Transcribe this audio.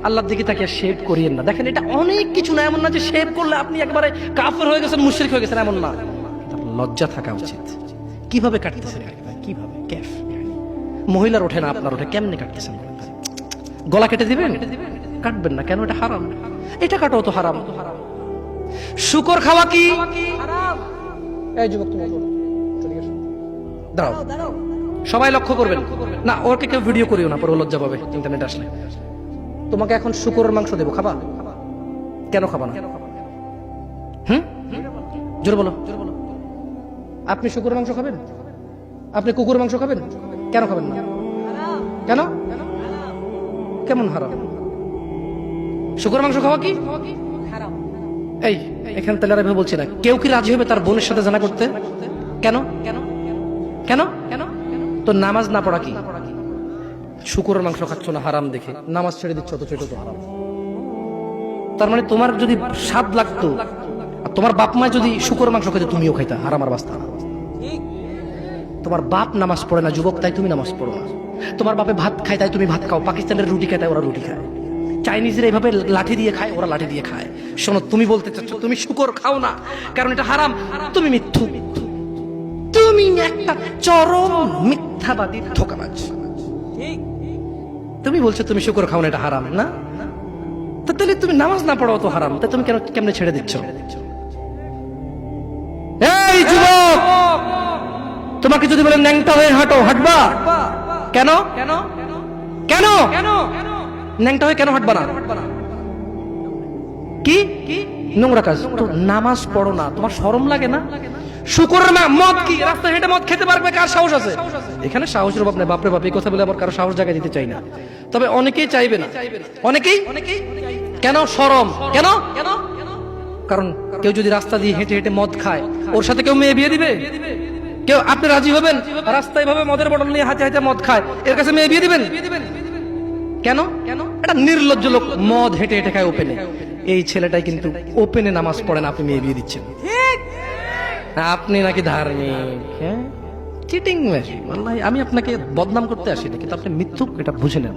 আল্লাহর দিকে তাকিয়ে শেভ করিয়েন না। দেখেন এটা অনেক কিছু না, এমন না যে শেভ করলে আপনি একবারে কাফের হয়ে গেছেন, মুশরিক হয়ে গেছেন, এমন না। লজ্জা থাকা উচিত। কিভাবে কাটতেছেন? কিভাবে ক্যাফ মহিলার ওঠে না, আপনার ওঠে, কেমনে কাটতেছেন? গলা কেটে দিবেন? কাটবেন না কেন? এটা হারাম। এটা কাটাও তো হারাম। শুকর খাওয়া কি হারাম? এই যুবক তুমি দাঁড়াও, সবাই লক্ষ্য করবেন না, ওকে কেউ ভিডিও করিও না, পরে লজ্জা পাবে ইন্টারনেট আসলে। তোমাকে এখন শুকরের মাংস দেবো, খাবা? কেন খাবা না? জোরে বলো। আপনি শুকরের মাংস খাবেন? আপনি কুকুরের মাংস খাবেন? কেন খাবেন না? কেন? কেমন হারাম? শুকরের মাংস খাওয়া কি হারাম? এই এখানে তেলার এভাবে বলছি না। কেউ কি রাজি হবে তার বোনের সাথে জানা করতে? কেন? কেন? কেন? কেন? তো নামাজ না পড়া কি? শুকরের মাংস খাচ্ছ না হারাম দেখে নামাজ ছেড়ে দিচ্ছ, তো সেটা তো হারাম। তার মানে তোমার যদি স্বাদ লাগতো আর তোমার বাপ মা যদি শুকরের মাংস খাইতে, তুমিও খাইতা, হারাম আর বাস্তা। তোমার বাপ নামাজ পড়ে না যুবক, তাই তুমি নামাজ পড়ো না। তোমার বাপে ভাত খায় তাই তুমি ভাত খাও। পাকিস্তানের রুটি খায় তাই ওরা রুটি খায়। চাইনিজরা এইভাবে লাঠি দিয়ে খায়, ওরা লাঠি দিয়ে খায়। শোনো, তুমি বলতে চাচ্ছ তুমি শুকর খাও না কারণ এটা হারাম, তুমি মিথ্যু। তুমি একটা চরম মিথ্যাবাদী, ধোঁকাবাজ। তুমি বলছো তুমি শুকর খাও না, এটা হারাম না? তো তাহলে তুমি নামাজ না পড়াও তো হারাম, তা তুমি কেন কেমনে ছেড়ে দিচ্ছ? এই যুবক, তোমাকে যদি বলে ন্যাংটা হয়ে হাঁটো, হাঁটবা? কেন? কেন? কেন? ন্যাংটা হয়ে কেন হাঁটবা না? কি নোংরা কাজ? তো নামাজ পড়ো না, তোমার শরম লাগে না? শুকরের মদ কি রাস্তায় হেঁটে মদ খেতে পারবে? কার সাহস আছে? এখানে সাহসের অভাব নেই, বাপরে বাপ। এই কথা বলে আবার কারো সাহস জায়গায় দিতে চাই না, তবে অনেকেই চাইবে না। অনেকেই কেন? শরম। কেন? কারণ কেউ যদি রাস্তা দিয়ে হেঁটে হেঁটে মদ খায়, ওর সাথে কেউ মেয়ে বিয়ে দিবে? কেউ? আপনি রাজি হবেন রাস্তায় ভাবে মদের বটল নিয়ে হাতে হাতে মদ খায়, এর কাছে মেয়ে বিয়ে দিবেন? কেন? এটা নির্লজ্জ লোক মদ হেঁটে হেঁটে খায় ওপেনে। এই ছেলেটাই কিন্তু ওপেনে নামাজ পড়ে না, আপনি মেয়ে বিয়ে দিচ্ছেন। আপনি নাকি ধার্মিক? হ্যাঁ, চিটিং মেশিন। আমি আপনাকে বদনাম করতে আসি না, কিন্তু আপনি মিথ্যুক, এটা বুঝে নেন।